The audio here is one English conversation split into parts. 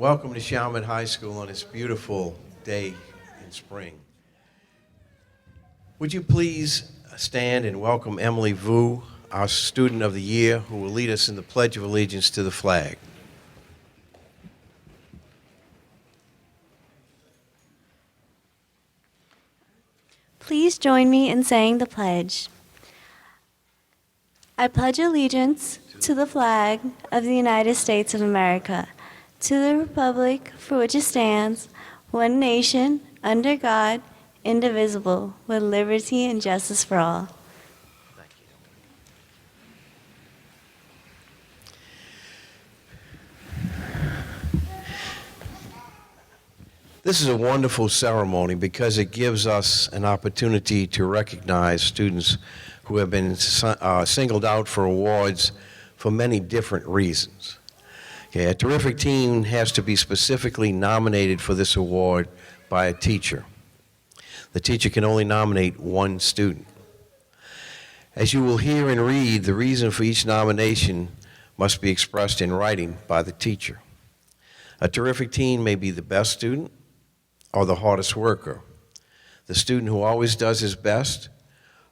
welcome to Chalmette High School on this beautiful day in spring. Would you please stand and welcome Emily Vu, our Student of the Year, who will lead us in the Pledge of Allegiance to the flag. Please join me in saying the pledge. I pledge allegiance to the flag of the United States of America, to the republic for which it stands, one nation, under God, indivisible, with liberty and justice for all. Thank you. This is a wonderful ceremony because it gives us an opportunity to recognize students who have been singled out for awards for many different reasons. Okay, a terrific teen has to be specifically nominated for this award by a teacher. The teacher can only nominate one student. As you will hear and read, the reason for each nomination must be expressed in writing by the teacher. A terrific teen may be the best student or the hardest worker, the student who always does his best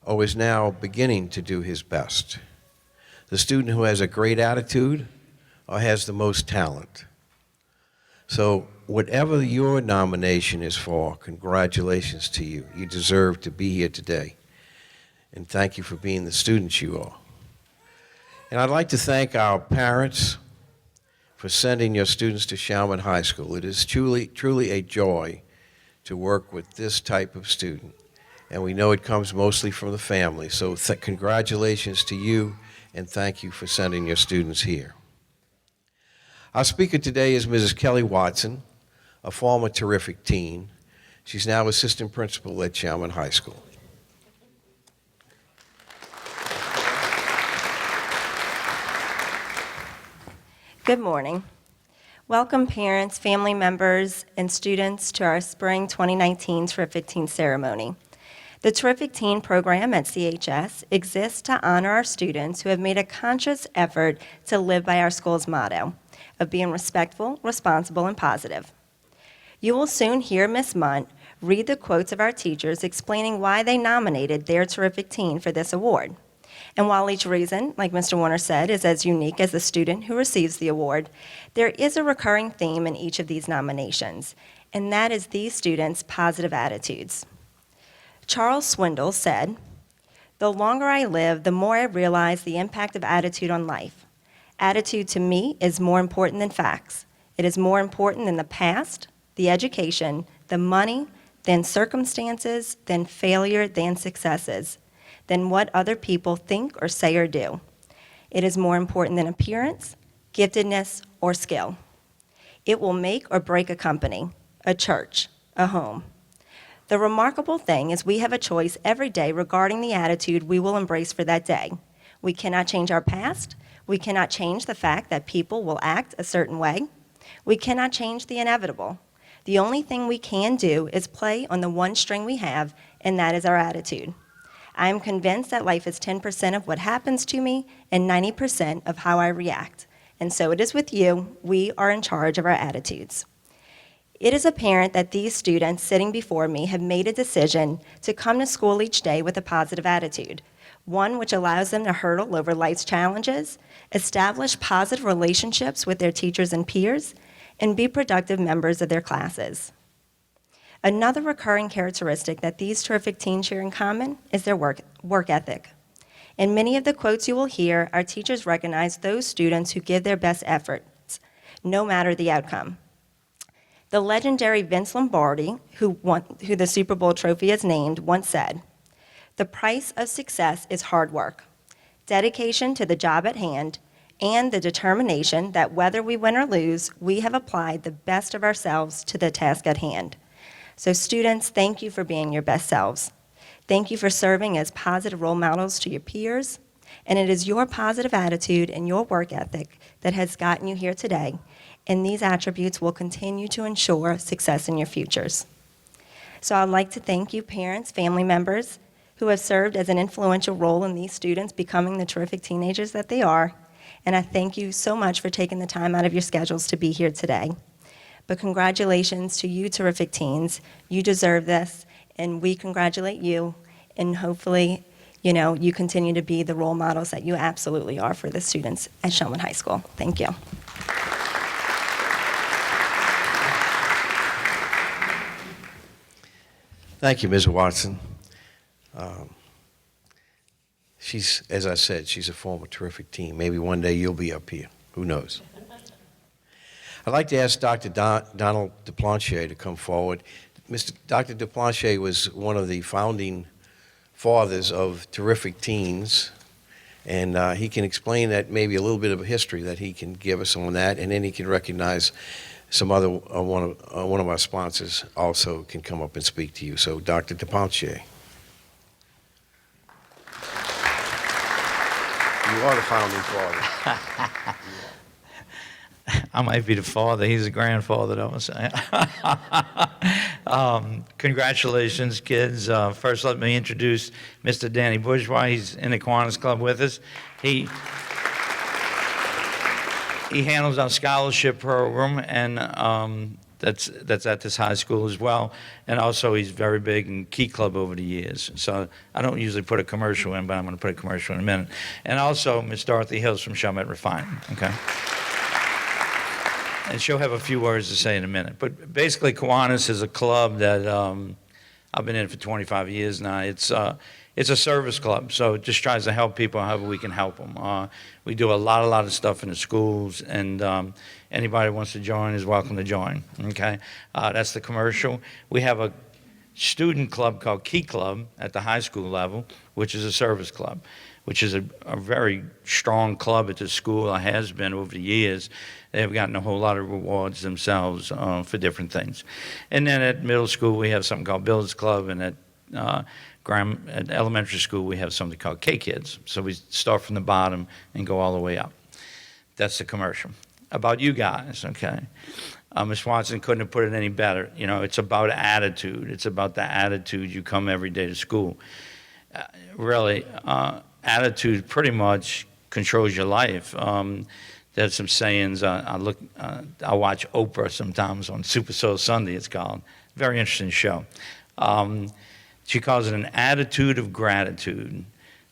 or is now beginning to do his best, the student who has a great attitude or has the most talent. So whatever your nomination is for, congratulations to you. You deserve to be here today. And thank you for being the students you are. And I'd like to thank our parents for sending your students to Chalmette High School. It is truly a joy to work with this type of student. And we know it comes mostly from the family. So congratulations to you, and thank you for sending your students here. Our speaker today is Mrs. Kelly Watson, a former terrific teen. She's now assistant principal at Chalmette High School. Good morning. Welcome parents, family members, and students to our Spring 2019 Terrific Teen Ceremony. The Terrific Teen program at CHS exists to honor our students who have made a conscious effort to live by our school's motto of being respectful, responsible, and positive. You will soon hear Ms. Munt read the quotes of our teachers explaining why they nominated their terrific teen for this award. And while each reason, like Mr. Warner said, is as unique as the student who receives the award, there is a recurring theme in each of these nominations, and that is these students' positive attitudes. Charles Swindoll said, "The longer I live, the more I realize the impact of attitude on life. Attitude to me is more important than facts. It is more important than the past, the education, the money, than circumstances, than failure, than successes, than what other people think or say or do. It is more important than appearance, giftedness, or skill. It will make or break a company, a church, a home. The remarkable thing is we have a choice every day regarding the attitude we will embrace for that day. We cannot change our past. We cannot change the fact that people will act a certain way. We cannot change the inevitable. The only thing we can do is play on the one string we have, and that is our attitude. I am convinced that life is 10% of what happens to me and 90% of how I react. And so it is with you. We are in charge of our attitudes." It is apparent that these students sitting before me have made a decision to come to school each day with a positive attitude, one which allows them to hurdle over life's challenges, establish positive relationships with their teachers and peers, and be productive members of their classes. Another recurring characteristic that these terrific teens share in common is their work ethic. In many of the quotes you will hear, our teachers recognize those students who give their best efforts, no matter the outcome. The legendary Vince Lombardi, who the Super Bowl trophy is named, once said, "The price of success is hard work, dedication to the job at hand, and the determination that whether we win or lose, we have applied the best of ourselves to the task at hand." So students, thank you for being your best selves. Thank you for serving as positive role models to your peers, and it is your positive attitude and your work ethic that has gotten you here today, and these attributes will continue to ensure success in your futures. So I'd like to thank you, parents, family members, who have served as an influential role in these students becoming the terrific teenagers that they are, and I thank you so much for taking the time out of your schedules to be here today. But congratulations to you terrific teens. You deserve this, and we congratulate you, and hopefully, you continue to be the role models that you absolutely are for the students at Chalmette High School. Thank you. Thank you, Ms. Watson. She's, as I said, she's a former terrific teen. Maybe one day you'll be up here. Who knows? I'd like to ask Dr. Donald Duplantier to come forward. Dr. Duplantier was one of the founding fathers of terrific teens, and he can explain that, maybe a little bit of history that he can give us on that, and then he can recognize some other, one of our sponsors also can come up and speak to you. So, Dr. Duplantier. You are the founding father. I might be the father. He's the grandfather, though. Congratulations, kids. First, let me introduce Mr. Danny Bourgeois. He's in the Kiwanis Club with us. He handles our scholarship program, and that's at this high school as well. And also, he's very big in Key Club over the years. So I don't usually put a commercial in, but I'm going to put a commercial in a minute. And also, Miss Dorothy Hills from Chalmette Refining. Okay. And she'll have a few words to say in a minute. But basically, Kiwanis is a club that I've been in for 25 years now. It's a service club, so it just tries to help people however we can help them. We do a lot of stuff in the schools, and anybody who wants to join is welcome to join, okay? That's the commercial. We have a student club called Key Club at the high school level, which is a service club, which is a very strong club at the school. It has been over the years. They have gotten a whole lot of rewards themselves for different things. And then at middle school, we have something called Bills Club, and at elementary school, we have something called K-Kids. So we start from the bottom and go all the way up. That's the commercial. About you guys, okay? Ms. Watson couldn't have put it any better. It's about attitude. It's about the attitude you come every day to school. Really, attitude pretty much controls your life. There's some sayings. I watch Oprah sometimes on Super Soul Sunday, it's called. Very interesting show. She calls it an attitude of gratitude,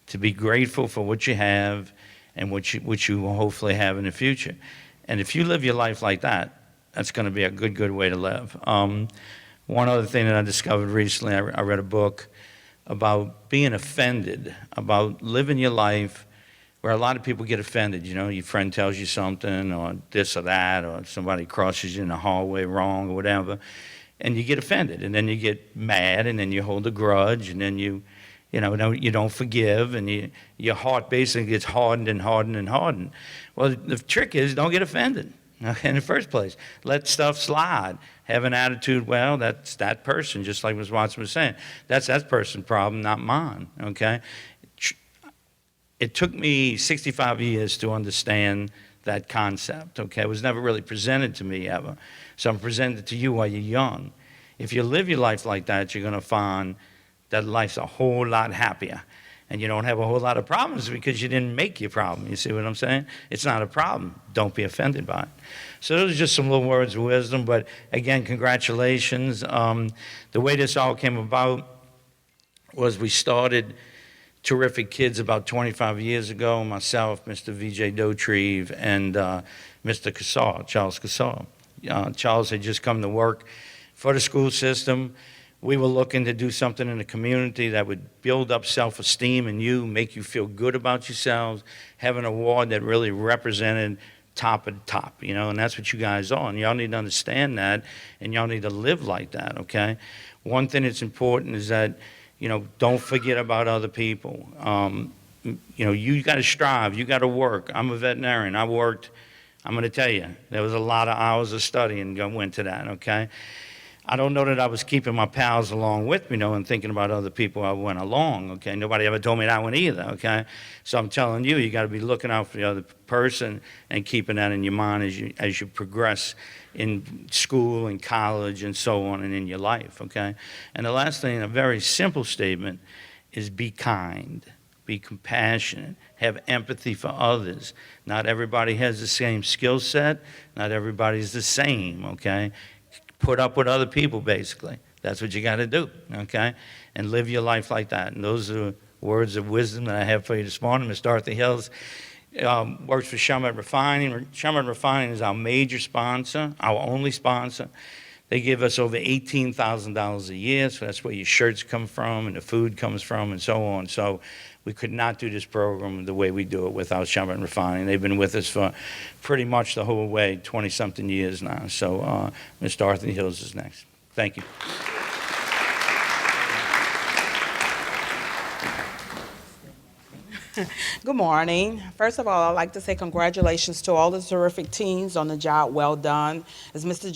to be grateful for what you have and what you will hopefully have in the future. And if you live your life like that, that's going to be a good way to live. One other thing that I discovered recently, I read a book about being offended, about living your life where a lot of people get offended. Your friend tells you something, or this or that, or somebody crosses you in the hallway wrong or whatever, and you get offended, and then you get mad, and then you hold a grudge, and then you don't forgive, and your heart basically gets hardened and hardened and hardened. Well, the trick is, don't get offended in the first place. Let stuff slide. Have an attitude, well, that's that person, just like Ms. Watson was saying. That's that person's problem, not mine, okay? It took me 65 years to understand that concept, okay? It was never really presented to me ever. So I'm presenting it to you while you're young. If you live your life like that, you're going to find that life's a whole lot happier. And you don't have a whole lot of problems because you didn't make your problem. You see what I'm saying? It's not a problem. Don't be offended by it. So those are just some little words of wisdom. But again, congratulations. The way this all came about was we started Terrific Kids about 25 years ago. Myself, Mr. V.J. Dotrieve, and Mr. Cassio, Charles Cassio. Charles had just come to work for the school system. We were looking to do something in the community that would build up self-esteem in you, make you feel good about yourselves, have an award that really represented top of the top, and that's what you guys are. And y'all need to understand that, and y'all need to live like that, okay? One thing that's important is that, don't forget about other people. You got to strive. You got to work. I'm a veterinarian. I'm going to tell you, there was a lot of hours of studying that went to that, okay? I don't know that I was keeping my pals along with me, and thinking about other people I went along, okay? Nobody ever told me that one either, okay? So I'm telling you, you got to be looking out for the other person and keeping that in your mind as you progress in school and college and so on and in your life, okay? And the last thing, a very simple statement, is be kind, be compassionate, have empathy for others. Not everybody has the same skill set. Not everybody's the same, okay? put up with other people, basically. That's what you got to do, okay? And live your life like that. And those are words of wisdom that I have for you this morning. Miss Dorothy Hills works for Chalmette Refining. Chalmette Refining is our major sponsor, our only sponsor. They give us over $18,000 a year, so that's where your shirts come from and the food comes from and so on. So we could not do this program the way we do it without Chalmette Refining. They've been with us for pretty much the whole way, 20-something years now. So Ms. Dorothy Hills is next. Thank you. Good morning. First of all, I'd like to say congratulations to all the terrific teams on the job well done. As Mr.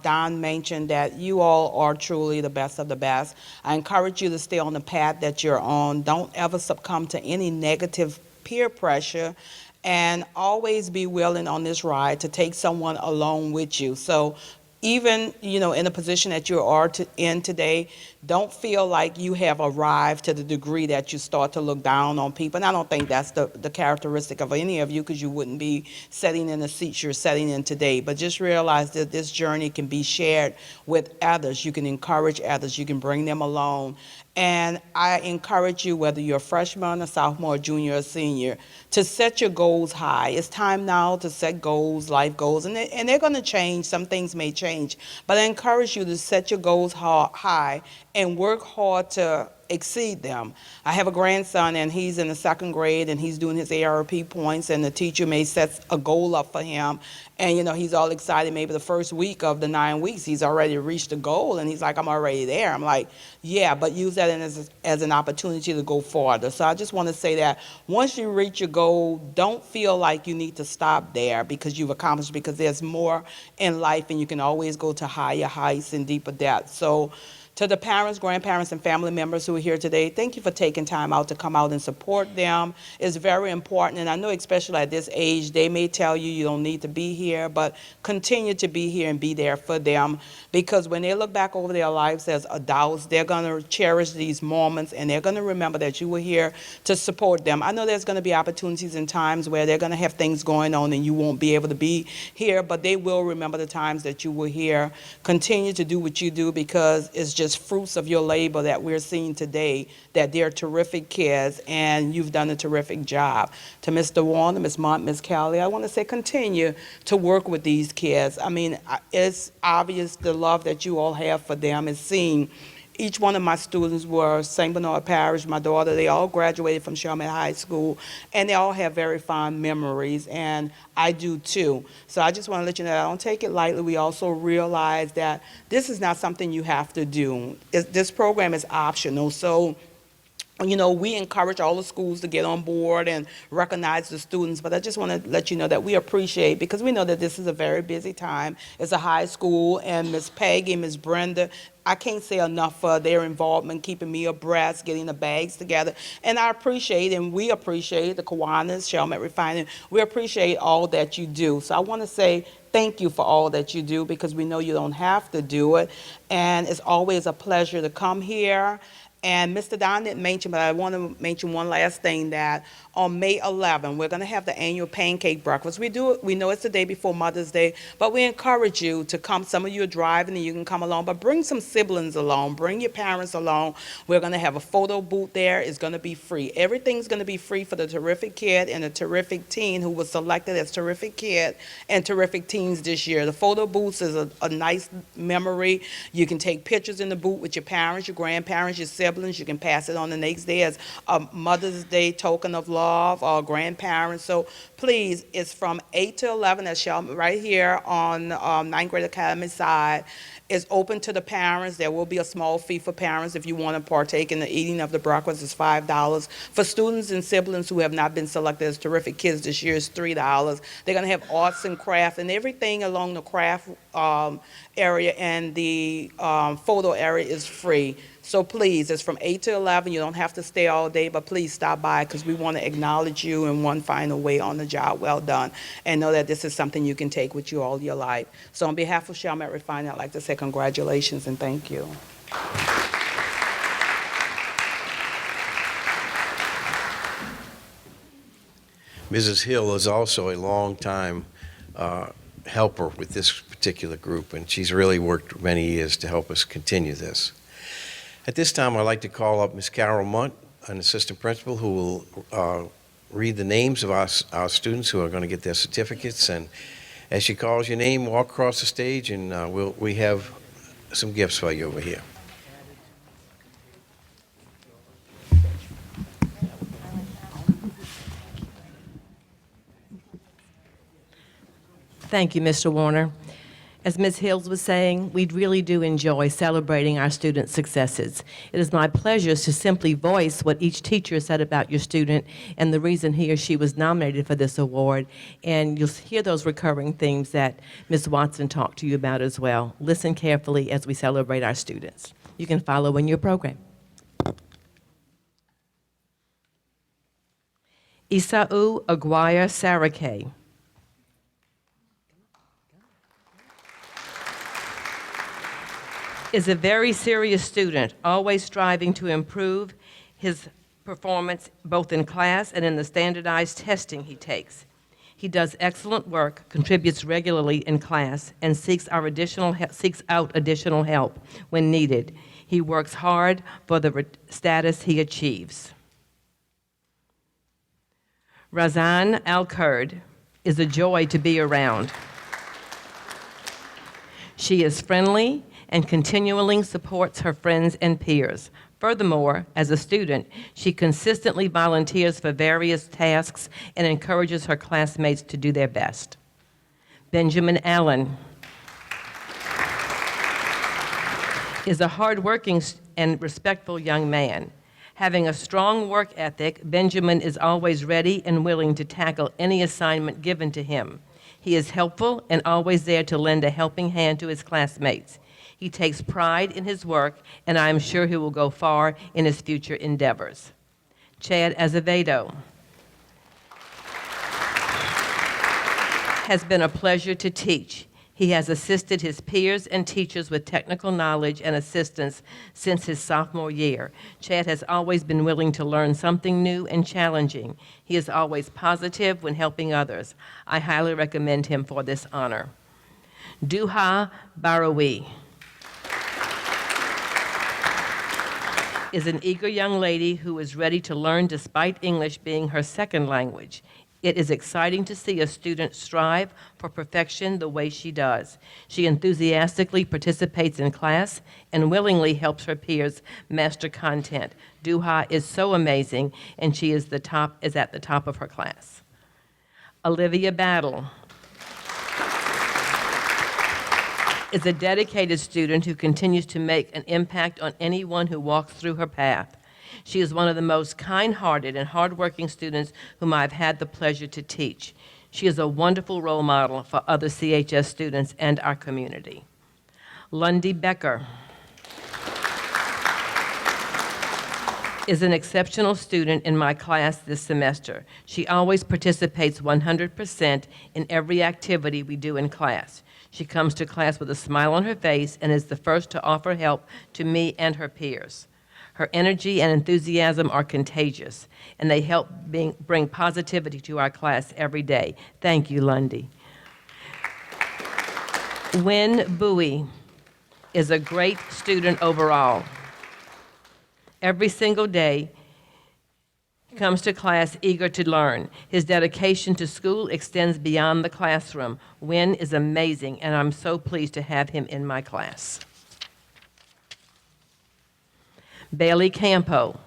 Don mentioned, that you all are truly the best of the best. I encourage you to stay on the path that you're on. Don't ever succumb to any negative peer pressure, and always be willing on this ride to take someone along with you. So even, in the position that you are in today, don't feel like you have arrived to the degree that you start to look down on people. And I don't think that's the characteristic of any of you, because you wouldn't be sitting in the seats you're sitting in today. But just realize that this journey can be shared with others. You can encourage others. You can bring them along. And I encourage you, whether you're a freshman, a sophomore, a junior, or senior, to set your goals high. It's time now to set goals, life goals, and they're going to change. Some things may change. But I encourage you to set your goals high and work hard to exceed them. I have a grandson, and he's in the 2nd grade, and he's doing his ARP points, and the teacher may set a goal up for him, and he's all excited. Maybe the first week of the 9 weeks, he's already reached the goal, and he's like, I'm already there. I'm like, yeah, but use that as an opportunity to go farther. So I just want to say that once you reach your goal, don't feel like you need to stop there because you've accomplished, because there's more in life, and you can always go to higher heights and deeper depths. So to the parents, grandparents, and family members who are here today, thank you for taking time out to come out and support them. It's very important, and I know especially at this age, they may tell you you don't need to be here, but continue to be here and be there for them, because when they look back over their lives as adults, they're going to cherish these moments, and they're going to remember that you were here to support them. I know there's going to be opportunities and times where they're going to have things going on and you won't be able to be here, but they will remember the times that you were here. Continue to do what you do, because it's just fruits of your labor that we're seeing today, that they're terrific kids, and you've done a terrific job. To Mr. Warner, Ms. Mont, Ms. Kelly, I want to say continue to work with these kids. I mean, it's obvious the love that you all have for them is seen. Each one of my students were St. Bernard Parish, my daughter, they all graduated from Chalmette High School, and they all have very fond memories, and I do too. So I just want to let you know that I don't take it lightly. We also realize that this is not something you have to do. This program is optional. So we encourage all the schools to get on board and recognize the students, but I just want to let you know that we appreciate, because we know that this is a very busy time. It's a high school, and Ms. Peggy, Ms. Brenda, I can't say enough for their involvement, keeping me abreast, getting the bags together. And I appreciate, and we appreciate the Kiwanis, Chalmette Refining. We appreciate all that you do. So I want to say thank you for all that you do, because we know you don't have to do it. And it's always a pleasure to come here. And Mr. Don didn't mention, but I want to mention one last thing, that on May 11, we're going to have the annual pancake breakfast. We know it's the day before Mother's Day, but we encourage you to come. Some of you are driving and you can come along, but bring some siblings along, bring your parents along. We're going to have a photo booth there. It's going to be free. Everything's going to be free for the terrific kid and the terrific teen who was selected as terrific kid and terrific teens this year. The photo booth is a nice memory. You can take pictures in the booth with your parents, your grandparents, your siblings. You can pass it on the next day as a Mother's Day token of love, or grandparents. So please, it's from 8 to 11 at Chalmette, right here on 9th grade academy side. It's open to the parents. There will be a small fee for parents if you want to partake in the eating of the breakfast. It's $5. For students and siblings who have not been selected as terrific kids this year, it's $3. They're going to have arts and craft and everything along the craft area, and the photo area is free. So please, it's from 8 to 11. You don't have to stay all day, but please stop by, because we want to acknowledge you in one final way on the job well done, and know that this is something you can take with you all your life. So on behalf of Chalmette Refining, I'd like to say congratulations and thank you. Mrs. Hill is also a longtime helper with this particular group, and she's really worked many years to help us continue this. At this time, I'd like to call up Ms. Carol Munt, an assistant principal, who will read the names of our students who are going to get their certificates. And as she calls your name, walk across the stage, and we have some gifts for you over here. Thank you, Mr. Warner. As Ms. Hills was saying, we really do enjoy celebrating our students' successes. It is my pleasure to simply voice what each teacher said about your student and the reason he or she was nominated for this award. And you'll hear those recurring themes that Ms. Watson talked to you about as well. Listen carefully as we celebrate our students. You can follow in your program. Isau Aguirre Sarake. Is a very serious student, always striving to improve his performance both in class and in the standardized testing he takes. He does excellent work, contributes regularly in class, and seeks out additional help when needed. He works hard for the status he achieves. Razan Al-Kurd is a joy to be around. She is friendly and continually supports her friends and peers. Furthermore, as a student, she consistently volunteers for various tasks and encourages her classmates to do their best. Benjamin Allen is a hardworking and respectful young man. Having a strong work ethic, Benjamin is always ready and willing to tackle any assignment given to him. He is helpful and always there to lend a helping hand to his classmates. He takes pride in his work, and I am sure he will go far in his future endeavors. Chad Azevedo has been a pleasure to teach. He has assisted his peers and teachers with technical knowledge and assistance since his sophomore year. Chad has always been willing to learn something new and challenging. He is always positive when helping others. I highly recommend him for this honor. Duha Barawi is an eager young lady who is ready to learn despite English being her second language. It is exciting to see a student strive for perfection the way she does. She enthusiastically participates in class and willingly helps her peers master content. Duha is so amazing, and she is at the top of her class. Olivia Battle is a dedicated student who continues to make an impact on anyone who walks through her path. She is one of the most kind-hearted and hardworking students whom I've had the pleasure to teach. She is a wonderful role model for other CHS students and our community. Linde Becker is an exceptional student in my class this semester. She always participates 100% in every activity we do in class. She comes to class with a smile on her face and is the first to offer help to me and her peers. Her energy and enthusiasm are contagious, and they help bring positivity to our class every day. Thank you, Linde. Win Bowie is a great student overall. Every single day, he comes to class eager to learn. His dedication to school extends beyond the classroom. Win is amazing, and I'm so pleased to have him in my class. Baily Campo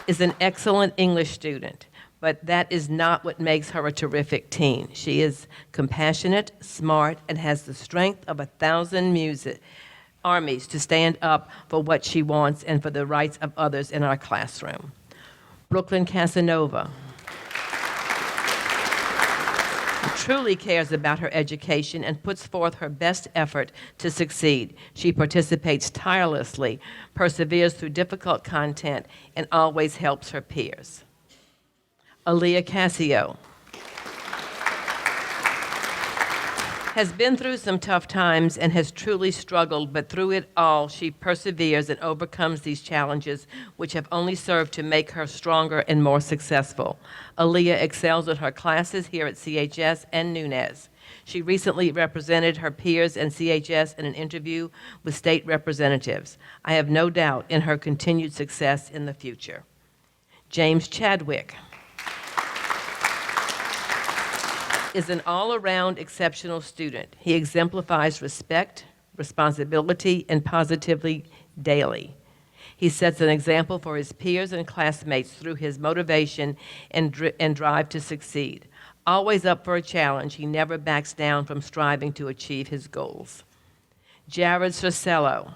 is an excellent English student, but that is not what makes her a terrific teen. She is compassionate, smart, and has the strength of 1,000 armies to stand up for what she wants and for the rights of others in our classroom. Brooklyn Casanova truly cares about her education and puts forth her best effort to succeed. She participates tirelessly, perseveres through difficult content, and always helps her peers. Aaliyah Cassio has been through some tough times and has truly struggled, but through it all, she perseveres and overcomes these challenges, which have only served to make her stronger and more successful. Aaliyah excels at her classes here at CHS and Nunez. She recently represented her peers and CHS in an interview with state representatives. I have no doubt in her continued success in the future. James Chadwick is an all-around exceptional student. He exemplifies respect, responsibility, and positivity daily. He sets an example for his peers and classmates through his motivation and drive to succeed. Always up for a challenge, he never backs down from striving to achieve his goals. Jarell Felix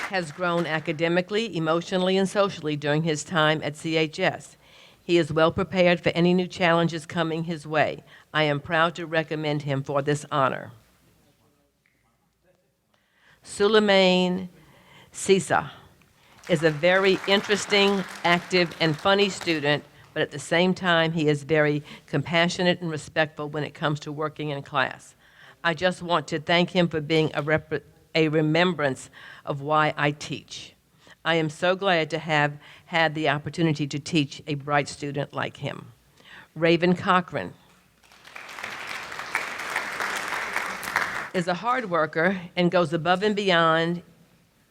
has grown academically, emotionally, and socially during his time at CHS. He is well prepared for any new challenges coming his way. I am proud to recommend him for this honor. Suleiman Sisa is a very interesting, active, and funny student, but at the same time, he is very compassionate and respectful when it comes to working in class. I just want to thank him for being a remembrance of why I teach. I am so glad to have had the opportunity to teach a bright student like him. Raven Cochran is a hard worker and goes above and beyond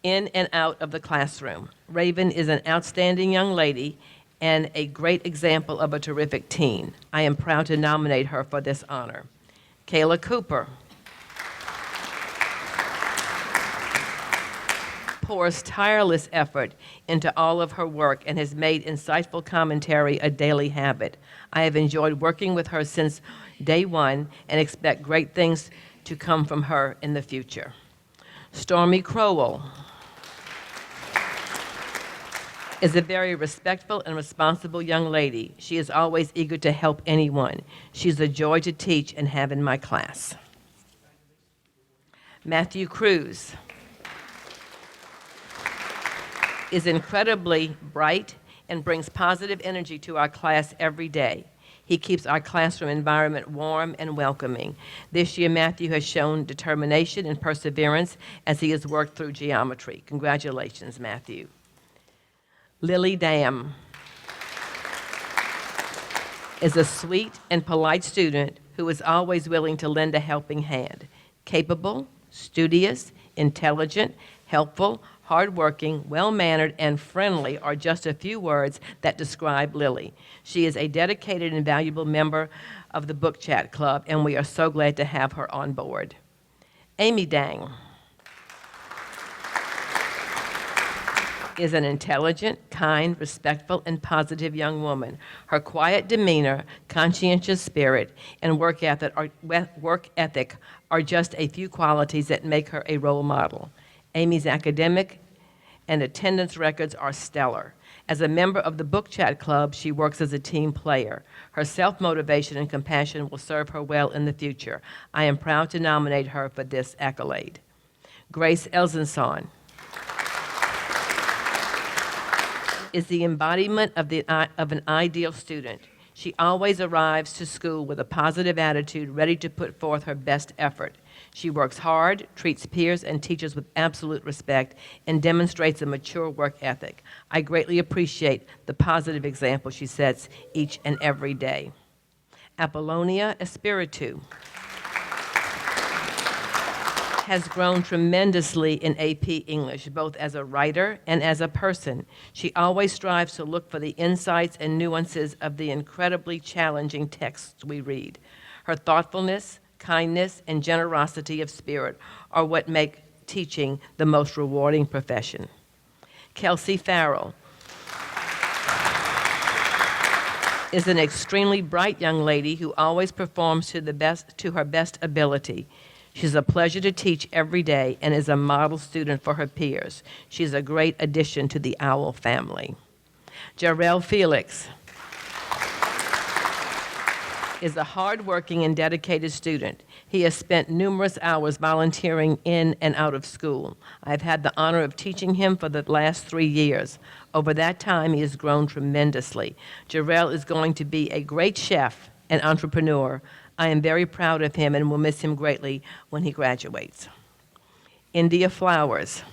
in and out of the classroom. Raven is an outstanding young lady and a great example of a terrific teen. I am proud to nominate her for this honor. Kayla Cooper pours tireless effort into all of her work and has made insightful commentary a daily habit. I have enjoyed working with her since day one and expect great things to come from her in the future. Stormy Crowell is a very respectful and responsible young lady. She is always eager to help anyone. She's a joy to teach and have in my class. Matthew Cruz is incredibly bright and brings positive energy to our class every day. He keeps our classroom environment warm and welcoming. This year, Matthew has shown determination and perseverance as he has worked through geometry. Congratulations, Matthew. Lily Dam is a sweet and polite student who is always willing to lend a helping hand. Capable, studious, intelligent, helpful, hardworking, well-mannered, and friendly are just a few words that describe Lily. She is a dedicated and valuable member of the Book Chat Club, and we are so glad to have her on board. Amy Dang is an intelligent, kind, respectful, and positive young woman. Her quiet demeanor, conscientious spirit, and work ethic are just a few qualities that make her a role model. Amy's academic and attendance records are stellar. As a member of the Book Chat Club, she works as a team player. Her self-motivation and compassion will serve her well in the future. I am proud to nominate her for this accolade. Grace Elzenson is the embodiment of an ideal student. She always arrives to school with a positive attitude, ready to put forth her best effort. She works hard, treats peers and teachers with absolute respect, and demonstrates a mature work ethic. I greatly appreciate the positive example she sets each and every day. Apollonia Espiritu has grown tremendously in AP English, both as a writer and as a person. She always strives to look for the insights and nuances of the incredibly challenging texts we read. Her thoughtfulness, kindness, and generosity of spirit are what make teaching the most rewarding profession. Kelsey Ferrell is an extremely bright young lady who always performs to her best ability. She's a pleasure to teach every day and is a model student for her peers. She's a great addition to the OWL family. Jarell Felix is a hardworking and dedicated student. He has spent numerous hours volunteering in and out of school. I've had the honor of teaching him for the last 3 years. Over that time, he has grown tremendously. Jarell is going to be a great chef an entrepreneur. I am very proud of him and will miss him greatly when he graduates. India Flowers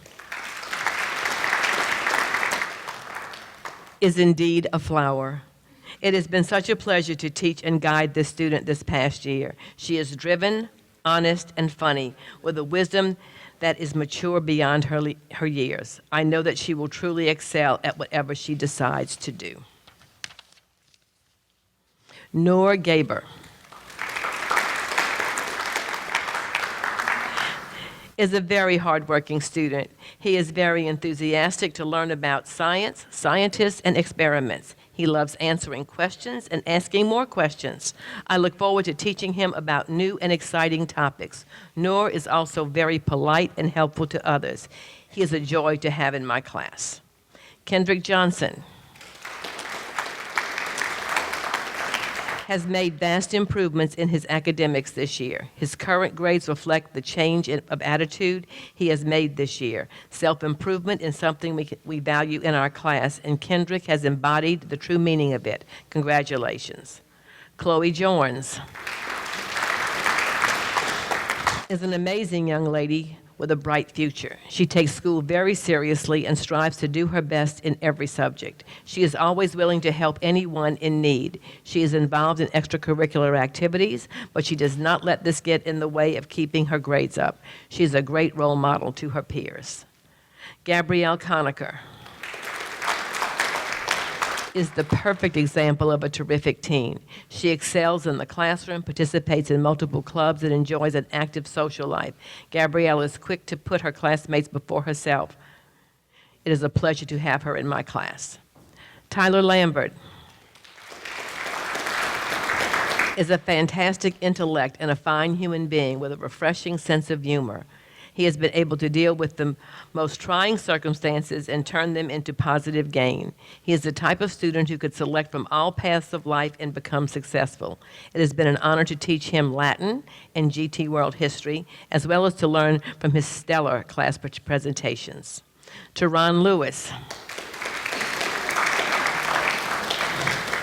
is indeed a flower. It has been such a pleasure to teach and guide this student this past year. She is driven, honest, and funny, with a wisdom that is mature beyond her years. I know that she will truly excel at whatever she decides to do. Noor Gaber is a very hardworking student. He is very enthusiastic to learn about science, scientists, and experiments. He loves answering questions and asking more questions. I look forward to teaching him about new and exciting topics. Noor is also very polite and helpful to others. He is a joy to have in my class. Kendrick Johnson has made vast improvements in his academics this year. His current grades reflect the change of attitude he has made this year. Self-improvement is something we value in our class, and Kendrick has embodied the true meaning of it. Congratulations. Chloe Jorns is an amazing young lady with a bright future. She takes school very seriously and strives to do her best in every subject. She is always willing to help anyone in need. She is involved in extracurricular activities, but she does not let this get in the way of keeping her grades up. She is a great role model to her peers. Gabrielle Cantu is the perfect example of a terrific teen. She excels in the classroom, participates in multiple clubs, and enjoys an active social life. Gabrielle is quick to put her classmates before herself. It is a pleasure to have her in my class. Tyler Lambert is a fantastic intellect and a fine human being with a refreshing sense of humor. He has been able to deal with the most trying circumstances and turn them into positive gain. He is the type of student who could select from all paths of life and become successful. It has been an honor to teach him Latin and GT World History, as well as to learn from his stellar class presentations. Teron Lewis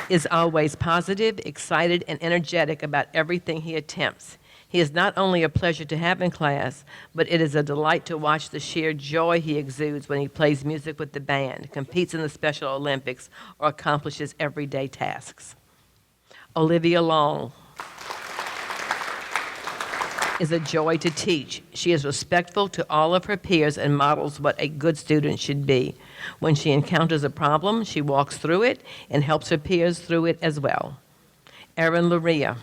is always positive, excited, and energetic about everything he attempts. He is not only a pleasure to have in class, but it is a delight to watch the sheer joy he exudes when he plays music with the band, competes in the Special Olympics, or accomplishes everyday tasks. Olivia Law is a joy to teach. She is respectful to all of her peers and models what a good student should be. When she encounters a problem, she walks through it and helps her peers through it as well. Luria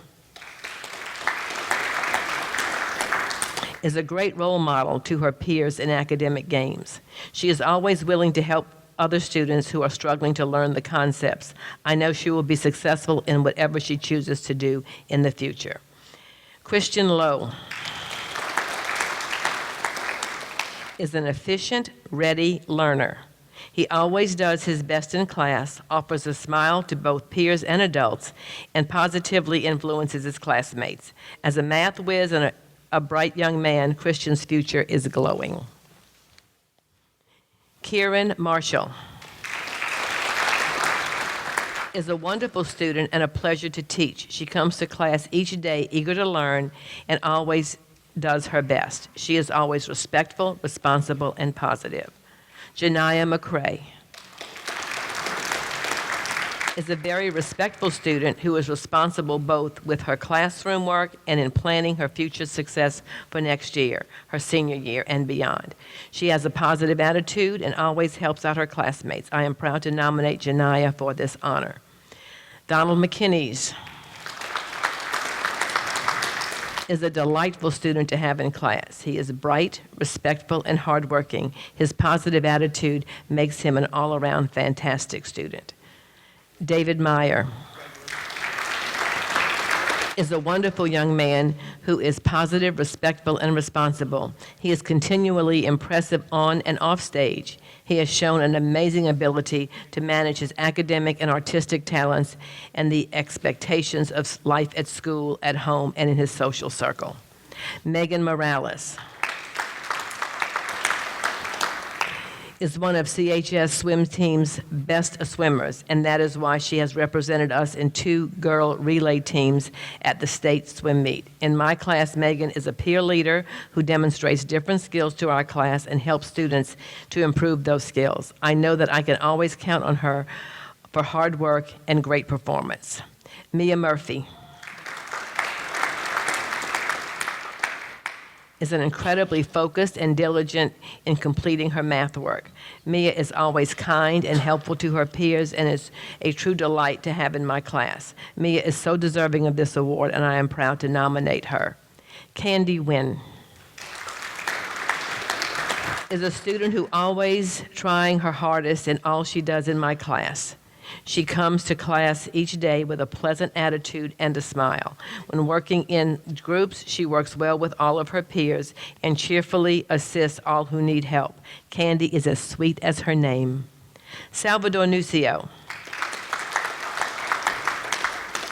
is a great role model to her peers in academic games. She is always willing to help other students who are struggling to learn the concepts. I know she will be successful in whatever she chooses to do in the future. Cristian Lowe is an efficient, ready learner. He always does his best in class, offers a smile to both peers and adults, and positively influences his classmates. As a math whiz and a bright young man, Cristian's future is glowing. Kirin Marshall is a wonderful student and a pleasure to teach. She comes to class each day eager to learn and always does her best. She is always respectful, responsible, and positive. Janiyah McCrae is a very respectful student who is responsible both with her classroom work and in planning her future success for next year, her senior year, and beyond. She has a positive attitude and always helps out her classmates. I am proud to nominate Janiyah for this honor. Donald McKinney is a delightful student to have in class. He is bright, respectful, and hardworking. His positive attitude makes him an all-around fantastic student. David Meyer is a wonderful young man who is positive, respectful, and responsible. He is continually impressive on and off stage. He has shown an amazing ability to manage his academic and artistic talents and the expectations of life at school, at home, and in his social circle. Meghan Morales is one of CHS swim team's best swimmers, and that is why she has represented us in 2 girl relay teams at the state swim meet. In my class, Meghan is a peer leader who demonstrates different skills to our class and helps students to improve those skills. I know that I can always count on her for hard work and great performance. Mia Murphy is an incredibly focused and diligent in completing her math work. Mia is always kind and helpful to her peers and is a true delight to have in my class. Mia is so deserving of this award, and I am proud to nominate her. Candy Wynn is a student who always trying her hardest in all she does in my class. She comes to class each day with a pleasant attitude and a smile. When working in groups, she works well with all of her peers and cheerfully assists all who need help. Candy is as sweet as her name. Salvador Nuccio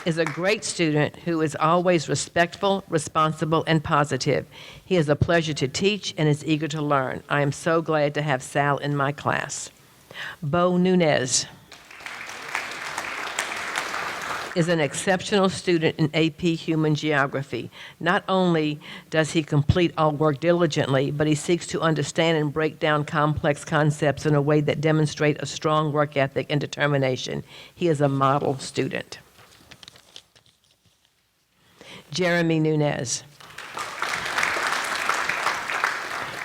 is a great student who is always respectful, responsible, and positive. He is a pleasure to teach and is eager to learn. I am so glad to have Sal in my class. Beau Nunez is an exceptional student in AP Human Geography. Not only does he complete all work diligently, but he seeks to understand and break down complex concepts in a way that demonstrate a strong work ethic and determination. He is a model student. Jeremy Nunez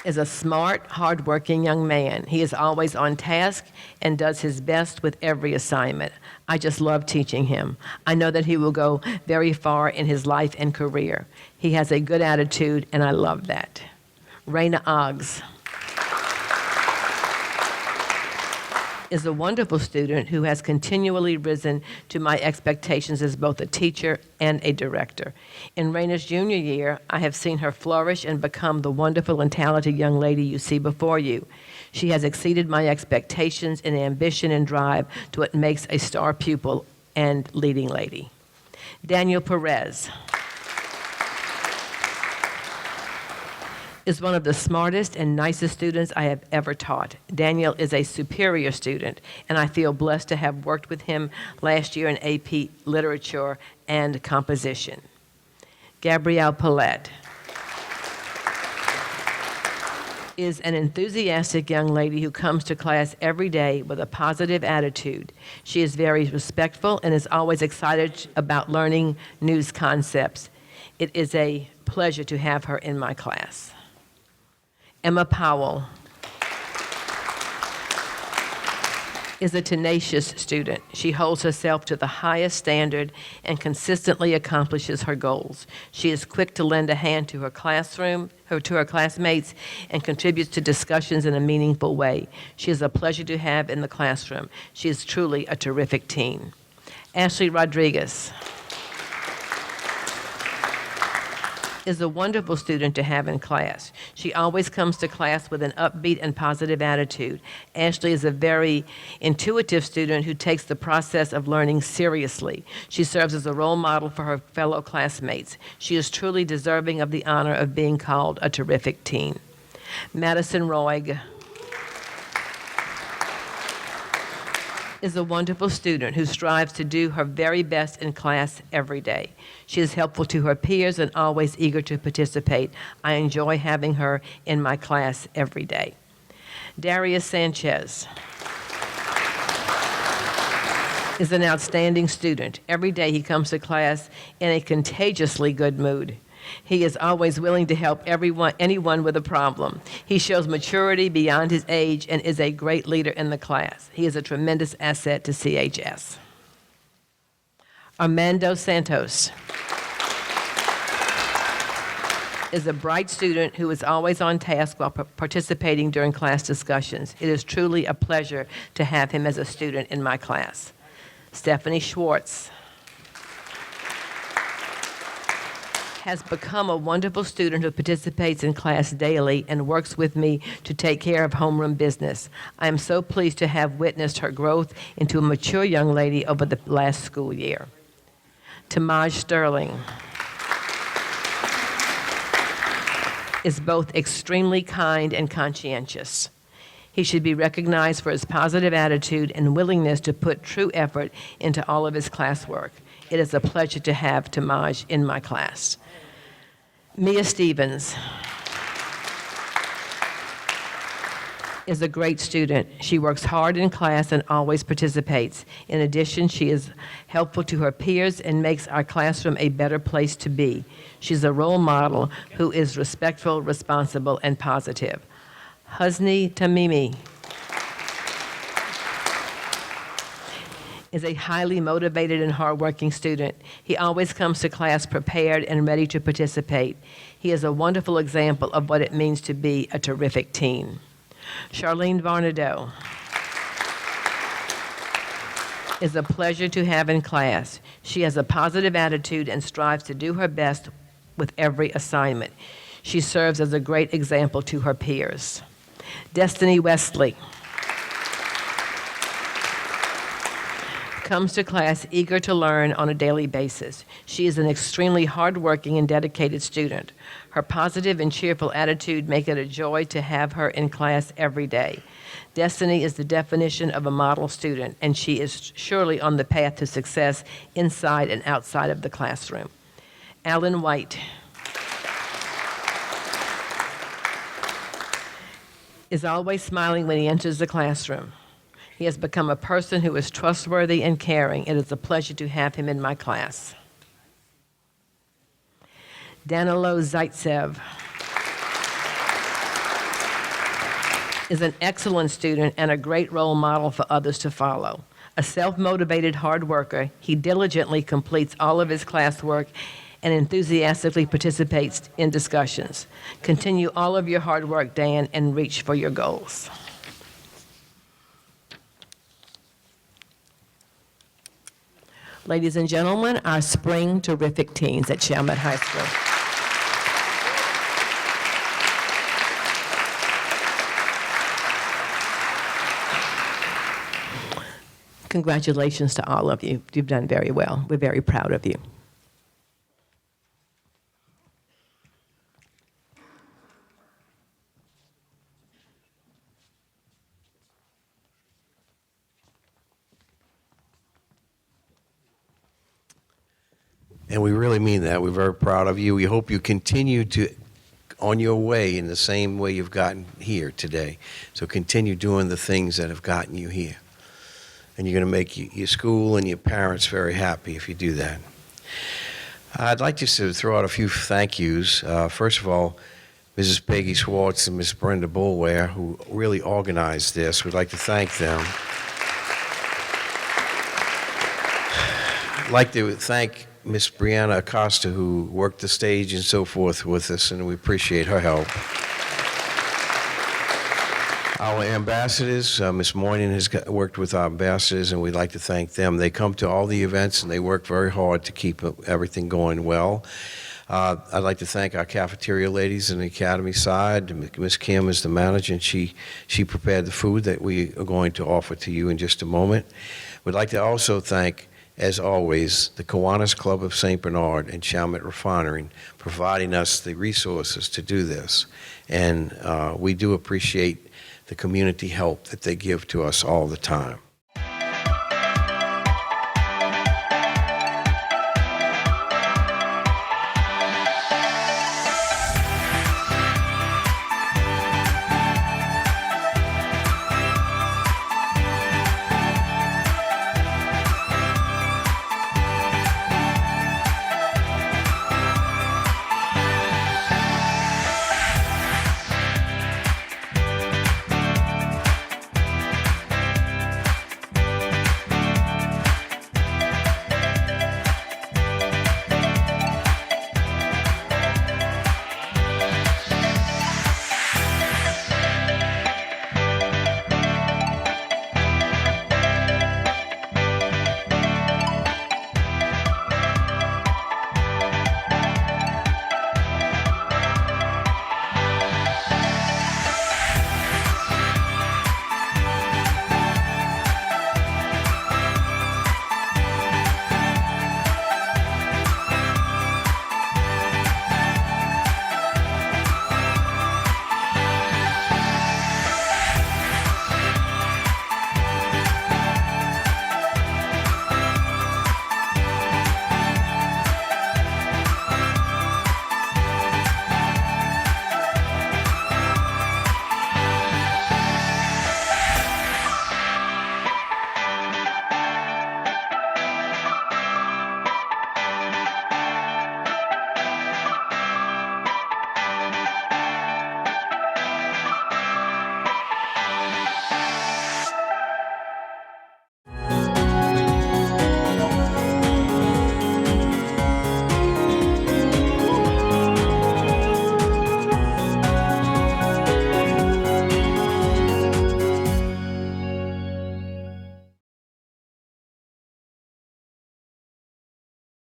is a smart, hardworking young man. He is always on task and does his best with every assignment. I just love teaching him. I know that he will go very far in his life and career. He has a good attitude, and I love that. Rana OGZ is a wonderful student who has continually risen to my expectations as both a teacher and a director. In Raina's junior year, I have seen her flourish and become the wonderful and talented young lady you see before you. She has exceeded my expectations in ambition and drive to what makes a star pupil and leading lady. Daniel Perez is one of the smartest and nicest students I have ever taught. Daniel is a superior student, and I feel blessed to have worked with him last year in AP Literature and Composition. Gabrielle Paulette is an enthusiastic young lady who comes to class every day with a positive attitude. She is very respectful and is always excited about learning new concepts. It is a pleasure to have her in my class. Emma Powell is a tenacious student. She holds herself to the highest standard and consistently accomplishes her goals. She is quick to lend a hand to her classmates, and contributes to discussions in a meaningful way. She is a pleasure to have in the classroom. She is truly a terrific teen. Ashley Rodriguez is a wonderful student to have in class. She always comes to class with an upbeat and positive attitude. Ashley is a very intuitive student who takes the process of learning seriously. She serves as a role model for her fellow classmates. She is truly deserving of the honor of being called a terrific teen. Madison Roig is a wonderful student who strives to do her very best in class every day. She is helpful to her peers and always eager to participate. I enjoy having her in my class every day. Darius Sanchez is an outstanding student. Every day he comes to class in a contagiously good mood. He is always willing to help anyone with a problem. He shows maturity beyond his age and is a great leader in the class. He is a tremendous asset to CHS. Armando Santos is a bright student who is always on task while participating during class discussions. It is truly a pleasure to have him as a student in my class. Stefanie Schwartz has become a wonderful student who participates in class daily and works with me to take care of homeroom business. I am so pleased to have witnessed her growth into a mature young lady over the last school year. Tomash Darling is both extremely kind and conscientious. He should be recognized for his positive attitude and willingness to put true effort into all of his classwork. It is a pleasure to have Tomash in my class. Mia Stevens is a great student. She works hard in class and always participates. In addition, she is helpful to her peers and makes our classroom a better place to be. She's a role model who is respectful, responsible, and positive. Husni Tamimi is a highly motivated and hardworking student. He always comes to class prepared and ready to participate. He is a wonderful example of what it means to be a terrific teen. Charlene Varnado is a pleasure to have in class. She has a positive attitude and strives to do her best with every assignment. She serves as a great example to her peers. Destiny Wesley comes to class eager to learn on a daily basis. She is an extremely hardworking and dedicated student. Her positive and cheerful attitude make it a joy to have her in class every day. Destiny is the definition of a model student, and she is surely on the path to success inside and outside of the classroom. Alan White is always smiling when he enters the classroom. He has become a person who is trustworthy and caring. It is a pleasure to have him in my class. Danilo Zaitsev is an excellent student and a great role model for others to follow. A self-motivated hard worker, he diligently completes all of his classwork and enthusiastically participates in discussions. Continue all of your hard work, Dan, and reach for your goals. Ladies and gentlemen, our spring terrific teens at Chalmette High School. Congratulations to all of you. You've done very well. We're very proud of you. And we really mean that. We're very proud of you. We hope you continue to on your way in the same way you've gotten here today. So continue doing the things that have gotten you here. And you're going to make your school and your parents very happy if you do that. I'd like just to throw out a few thank yous. First of all, Mrs. Peggy Schwartz and Miss Brenda Boulware, who really organized this. We'd like to thank them. I'd like to thank Miss Brianna Acosta, who worked the stage and so forth with us, and we appreciate her help. Our ambassadors, Ms. Moynihan has worked with our ambassadors, and we'd like to thank them. They come to all the events, and they work very hard to keep everything going well. I'd like to thank our cafeteria ladies on the academy side. Ms. Kim is the manager, and she prepared the food that we are going to offer to you in just a moment. We'd like to also thank, as always, the Kiwanis Club of St. Bernard and Chalmette Refinery, providing us the resources to do this. And we do appreciate the community help that they give to us all the time.